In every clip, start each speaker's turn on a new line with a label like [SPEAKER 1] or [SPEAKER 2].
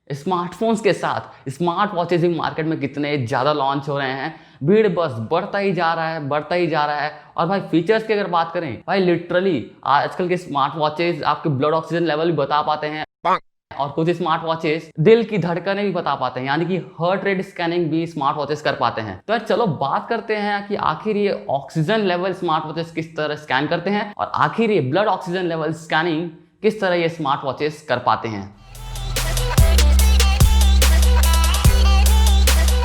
[SPEAKER 1] Smartphones के साथ smart watches भी मार्केट में कितने ज़्यादा लॉन्च हो रहे हैं, भीड़ बस बढ़ता ही जा रहा है, बढ़ता ही जा रहा है। और भाई फीचर्स की अगर बात करें, भाई लिटरली आजकल के स्मार्ट वॉचेज आपके ब्लड ऑक्सीजन लेवल भी बता पाते हैं और कुछ स्मार्ट वॉचेस दिल की धड़कनें भी बता पाते हैं, यानी कि हार्ट रेट स्कैनिंग भी स्मार्ट वॉचेस कर पाते हैं। तो यार चलो बात करते हैं कि आखिर ये ऑक्सीजन लेवल स्मार्ट वॉचेस किस तरह स्कैन करते हैं और आखिर ये ब्लड ऑक्सीजन लेवल स्कैनिंग किस तरह ये स्मार्ट वॉचेस कर पाते हैं।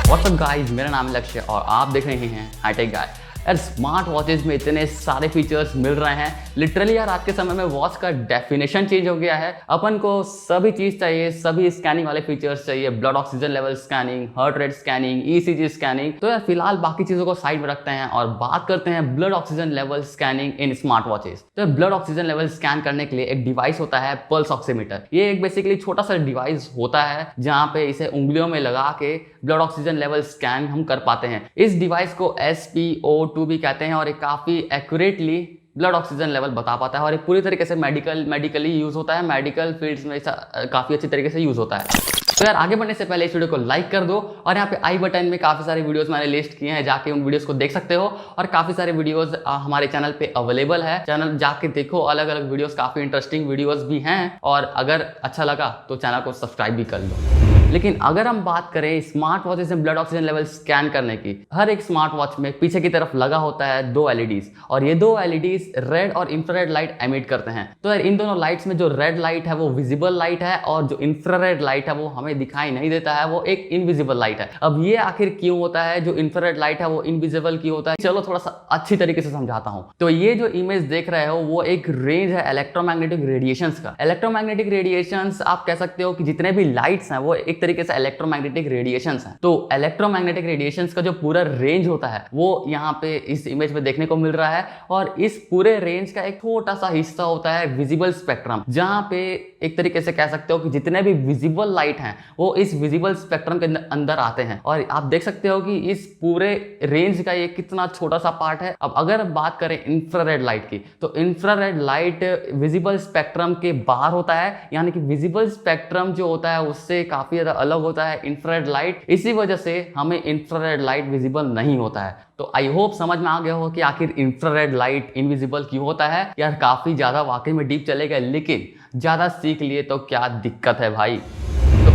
[SPEAKER 1] व्हाट्सअप गाइस, मेरा नाम है लक्ष्य और आप देख रहे हैं हाईटेक गाय। यार स्मार्ट वॉचेज में इतने सारे फीचर्स मिल रहे हैं, लिटरली यार आज के समय में वॉच का डेफिनेशन चेंज हो गया है। अपन को सभी चीज़ चाहिए, सभी स्कैनिंग वाले फीचर्स चाहिए, blood oxygen level scanning, heart rate scanning, ECG scanning. तो यार फिलहाल बाकी चीज़ों को साइड में रखते हैं और बात करते हैं ब्लड ऑक्सीजन लेवल स्कैनिंग इन स्मार्ट वॉचेज। तो ब्लड ऑक्सीजन लेवल स्कैन करने के लिए एक डिवाइस होता है पल्स ऑक्सीमीटर। ये एक बेसिकली छोटा सा डिवाइस होता है जहाँ पे इसे उंगलियों में लगा के ब्लड ऑक्सीजन लेवल स्कैन हम कर पाते हैं। इस डिवाइस को SpO2 भी कहते हैं और ये काफ़ी एक्यूरेटली ब्लड ऑक्सीजन लेवल बता पाता है और ये पूरी तरीके से मेडिकली यूज होता है, मेडिकल फील्ड्स में काफ़ी अच्छी तरीके से यूज होता है। तो यार आगे बढ़ने से पहले इस वीडियो को लाइक कर दो और यहाँ पे आई बटन में काफ़ी सारे वीडियोस मैंने लिस्ट किए हैं, जाके उन वीडियोस को देख सकते हो और काफ़ी सारे वीडियोस हमारे चैनल पे अवेलेबल है। चैनल जाके देखो, अलग अलग वीडियोस, काफ़ी इंटरेस्टिंग वीडियोस भी हैं और अगर अच्छा लगा तो चैनल को सब्सक्राइब भी कर लो। लेकिन अगर हम बात करें स्मार्ट वॉचेस में ब्लड ऑक्सीजन लेवल स्कैन करने की, हर एक स्मार्ट वॉच में पीछे की तरफ लगा होता है 2 LEDs और ये 2 LEDs रेड और इंफ्रारेड लाइट एमिट करते हैं। तो यार इन दोनों लाइट्स में जो रेड लाइट है वो विजिबल लाइट है और जो इंफ्रारेड लाइट है वो हमें दिखाई नहीं देता है, वो एक इनविजिबल लाइट है। अब ये आखिर क्यों होता है, जो इंफ्रारेड लाइट है वो इनविजिबल क्यों होता है, चलो थोड़ा सा अच्छी तरीके से समझाता हूँ। तो ये जो इमेज देख रहे हो वो एक रेंज है इलेक्ट्रोमैग्नेटिक रेडिएशंस का। इलेक्ट्रोमैग्नेटिक रेडिएशंस आप कह सकते हो कि जितने भी लाइट्स हैं वो एक तरीके से इलेक्ट्रोमैग्नेटिक रेडिएशंस हैं। तो इलेक्ट्रोमैग्नेटिक रेडिएशंस का जो पूरा रेंज होता है वो यहाँ पे इस इमेज में देखने को मिल रहा है और इस पूरे रेंज का एक छोटा सा हिस्सा होता है विजिबल स्पेक्ट्रम, जहाँ पे एक तरीके से कह सकते हो कि जितने भी विजिबल लाइट हैं वो इस विजिबल स्पेक्ट्रम के अंदर आते हैं और आप देख सकते हो कि इस पूरे रेंज का ये कितना छोटा सा पार्ट है। अब अगर बात करें इंफ्रारेड लाइट की, तो इंफ्रारेड लाइट विजिबल स्पेक्ट्रम के बाहर होता है, यानी कि विजिबल स्पेक्ट्रम जो होता है उससे काफी ज्यादा अलग होता है इंफ्रारेड लाइट। इसी वजह से हमें इंफ्रारेड लाइट विजिबल नहीं होता है। तो आई होप समझ में आ गया हो कि आखिर इंफ्रारेड लाइट इनविजिबल क्यों होता है। यार काफी ज्यादा वाकई में डीप चले गए, लेकिन ज्यादा सीख लिए तो क्या दिक्कत है भाई।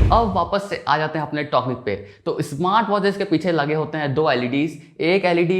[SPEAKER 1] तो अब वापस से आ जाते हैं अपने टॉपिक पे। तो स्मार्ट वॉचेस के पीछे लगे होते हैं 2 LEDs, एक LED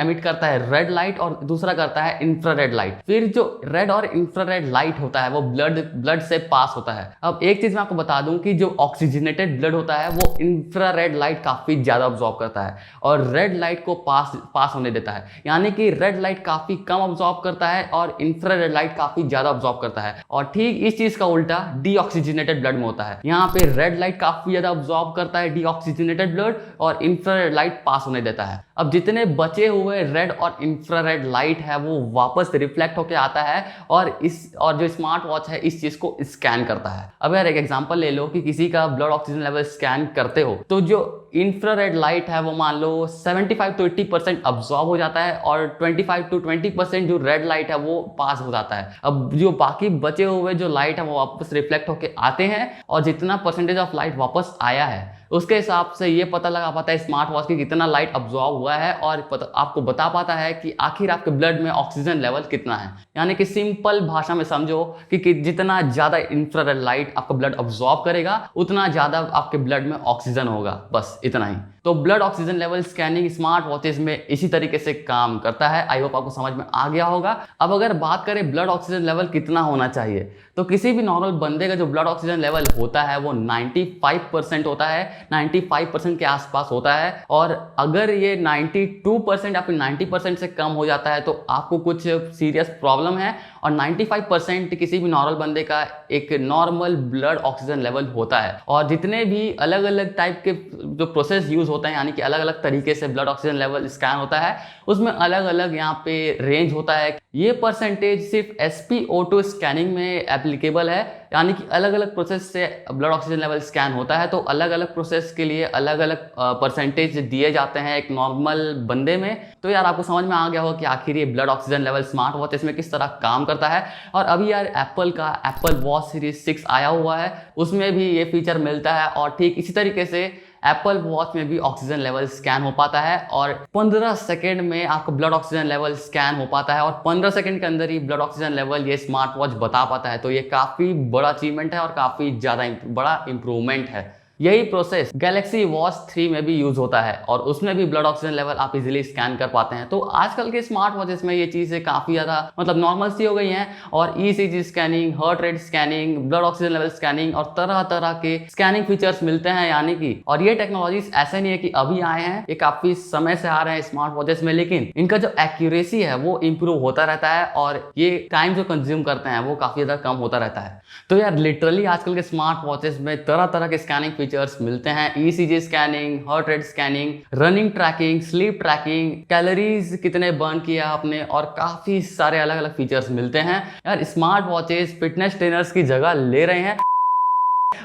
[SPEAKER 1] एमिट करता है रेड लाइट और दूसरा करता है इंफ्रारेड लाइट। फिर जो रेड और इंफ्रारेड लाइट होता है वो ब्लड से पास होता है। अब एक चीज मैं आपको बता दूं कि जो ऑक्सीजनेटेड ब्लड होता है वो इंफ्रारेड लाइट काफी ज्यादा ऑब्जॉर्व करता है और रेड लाइट को पास होने देता है, यानी कि रेड लाइट काफी कम ऑब्जॉर्व करता है और इंफ्रारेड लाइट काफी ज्यादा ऑब्जॉर्व करता है। और ठीक इस चीज का उल्टा डीऑक्सीजनेटेड ब्लड में होता है। यहाँ पे रेड लाइट काफी ज्यादा ऑब्जॉर्व करता है डीऑक्सीजनेटेड ब्लड और इंफ्रारेड लाइट पास होने देता है। अब जितने बचे हुए रेड और इंफ्रारेड लाइट है वो वापस रिफ्लेक्ट होकर आता है और जो स्मार्ट वॉच है इस चीज को स्कैन करता है। अब यार एक एग्जांपल ले लो कि किसी का ब्लड ऑक्सीजन लेवल स्कैन करते हो तो जो इंफ्रारेड लाइट है वो मान लो 75 to 80% अब्सॉर्ब हो जाता है और 25 to 20% जो रेड लाइट है वो पास हो जाता है। अब जो बाकी बचे हुए जो लाइट है वो वापस रिफ्लेक्ट होकर आते हैं और जितना परसेंटेज ऑफ लाइट वापस आया है उसके हिसाब से ये पता लगा पाता है स्मार्ट वॉच की कितना लाइट अब्सॉर्ब हुआ है और आपको बता पाता है कि आखिर आपके ब्लड में ऑक्सीजन लेवल कितना है। यानी कि सिंपल भाषा में समझो कि जितना ज्यादा इंफ्रारेड लाइट आपका ब्लड अब्सॉर्ब करेगा उतना ज्यादा आपके ब्लड में ऑक्सीजन होगा, बस इतना ही। तो blood oxygen level scanning smart watches में इसी तरीके से काम करता है। आई होप आपको समझ में आ गया होगा। अब अगर बात करें ब्लड ऑक्सीजन लेवल कितना होना चाहिए, तो किसी भी नॉर्मल बंदे का जो ब्लड ऑक्सीजन लेवल होता है वो 95% होता है, 95% के आसपास होता है। और अगर ये 92% या फिर 90% से कम हो जाता है तो आपको कुछ सीरियस प्रॉब्लम है और 95% किसी भी नॉर्मल बंदे का एक नॉर्मल ब्लड ऑक्सीजन लेवल होता है। और जितने भी अलग अलग टाइप के जो प्रोसेस यूज होते हैं, यानी कि अलग अलग तरीके से ब्लड ऑक्सीजन लेवल स्कैन होता है, उसमें अलग अलग यहाँ पे रेंज होता है। ये परसेंटेज सिर्फ SpO2 स्कैनिंग में एप्लीकेबल है, यानी कि अलग अलग प्रोसेस से ब्लड ऑक्सीजन लेवल स्कैन होता है, तो अलग अलग प्रोसेस के लिए अलग अलग परसेंटेज दिए जाते हैं एक नॉर्मल बंदे में। तो यार आपको समझ में आ गया होगा कि आखिर ये blood oxygen level smart watches में किस तरह काम करता है। और अभी यार एप्पल का एप्पल वॉच सीरीज 6 आया हुआ है, उसमें भी ये फीचर मिलता है और ठीक इसी तरीके से एप्पल वॉच में भी ऑक्सीजन लेवल स्कैन हो पाता है और 15 सेकंड में आपका ब्लड ऑक्सीजन लेवल स्कैन हो पाता है और 15 सेकंड के अंदर ही ब्लड ऑक्सीजन लेवल ये स्मार्ट वॉच बता पाता है। तो ये काफ़ी बड़ा अचीवमेंट है और काफ़ी ज़्यादा बड़ा इंप्रूवमेंट है। यही प्रोसेस गैलेक्सी वॉच 3 में भी यूज होता है और उसमें भी ब्लड ऑक्सीजन लेवल आप इजीली स्कैन कर पाते हैं। तो आजकल के स्मार्ट वॉचेस में ये चीज़ें काफ़ी ज़्यादा मतलब नॉर्मल सी हो गई हैं और ECG scanning, heart rate scanning, blood oxygen level scanning और तरह तरह के स्कैनिंग फीचर्स मिलते हैं। यानी कि और ये टेक्नोलॉजीज ऐसे नहीं है कि अभी आए हैं, ये काफ़ी समय से आ रहे हैं स्मार्ट वॉचेस में, लेकिन इनका जो एक्यूरेसी है वो इंप्रूव होता रहता है और ये टाइम जो कंज्यूम करते हैं वो काफ़ी ज़्यादा कम होता रहता है। तो यार लिटरली आजकल के स्मार्ट वॉचेस में तरह तरह के स्कैनिंग फीचर्स मिलते हैं। ECG scanning, heart rate scanning, running tracking, sleep tracking, calories कितने बर्न किया आपने और काफी सारे अलग अलग फीचर्स मिलते हैं। यार स्मार्ट वॉचेस फिटनेस ट्रेनर्स की जगह ले रहे हैं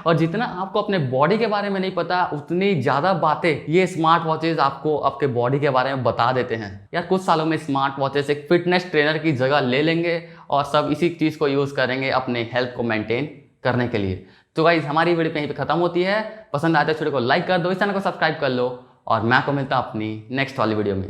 [SPEAKER 1] और जितना आपको अपने बॉडी के बारे में नहीं पता उतनी ज्यादा बातें ये स्मार्ट वॉचेस आपको आपके बॉडी के बारे में बता देते हैं। यार कुछ सालों में स्मार्ट वॉचेस एक फिटनेस ट्रेनर की जगह ले लेंगे और सब इसी चीज को यूज करेंगे अपने हेल्थ को मेंटेन करने के लिए। तो गाइस हमारी वीडियो यहीं पे खत्म होती है। पसंद आए तो वीडियो को लाइक कर दो, इस चैनल को सब्सक्राइब कर लो और मैं आपको मिलता हूं अपनी नेक्स्ट वाली वीडियो में।